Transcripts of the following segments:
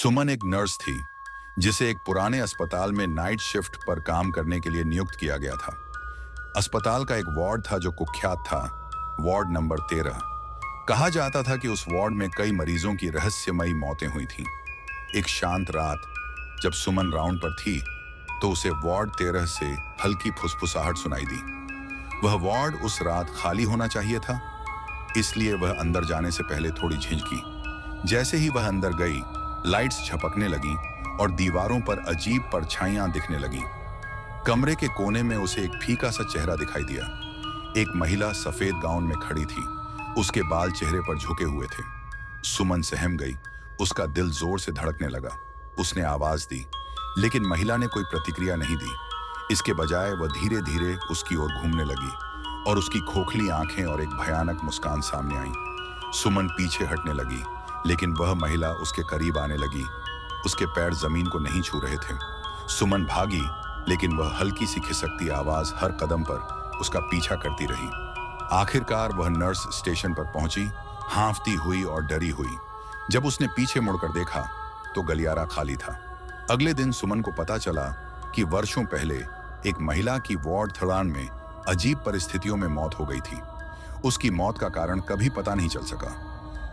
सुमन एक नर्स थी जिसे एक पुराने अस्पताल में नाइट शिफ्ट पर काम करने के लिए नियुक्त किया गया था। अस्पताल का एक वार्ड था जो कुख्यात था, वार्ड नंबर 13। कहा जाता था कि उस वार्ड में कई मरीजों की रहस्यमयी मौतें हुई थीं। एक शांत रात जब सुमन राउंड पर थी तो उसे वार्ड 13 से हल्की फुसफुसाहट सुनाई दी। वह वार्ड उस रात खाली होना चाहिए था, इसलिए वह अंदर जाने से पहले थोड़ी झिझकी। जैसे ही वह अंदर गई, लाइट्स झपकने लगी और दीवारों पर अजीब परछाइयां दिखने लगी। कमरे के कोने में उसे एक फीका सा चेहरा दिखाई दिया। एक महिला सफेद गाउन में खड़ी थी, उसके बाल चेहरे पर झुके हुए थे। सुमन सहम गई, उसका दिल जोर से धड़कने लगा। उसने आवाज दी, लेकिन महिला ने कोई प्रतिक्रिया नहीं दी। इसके बजाय वह धीरे धीरे उसकी ओर घूमने लगी और उसकी खोखली आंखें और एक भयानक मुस्कान सामने आई। सुमन पीछे हटने लगी, लेकिन वह महिला उसके करीब आने लगी। उसके पैर जमीन को नहीं छू रहे थे। सुमन भागी, लेकिन वह हल्की सी खिसकती आवाज हर कदम पर उसका पीछा करती रही। आखिरकार वह नर्स स्टेशन पर पहुंची, हांफती हुई और डरी हुई। जब उसने पीछे मुड़कर देखा तो गलियारा खाली था। अगले दिन सुमन को पता चला कि वर्षों पहले एक महिला की वार्ड 13 में अजीब परिस्थितियों में मौत हो गई थी। उसकी मौत का कारण कभी पता नहीं चल सका।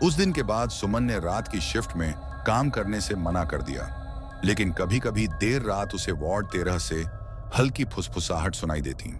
उस दिन के बाद सुमन ने रात की शिफ्ट में काम करने से मना कर दिया, लेकिन कभी-कभी देर रात उसे वार्ड 13 से हल्की फुसफुसाहट सुनाई देती।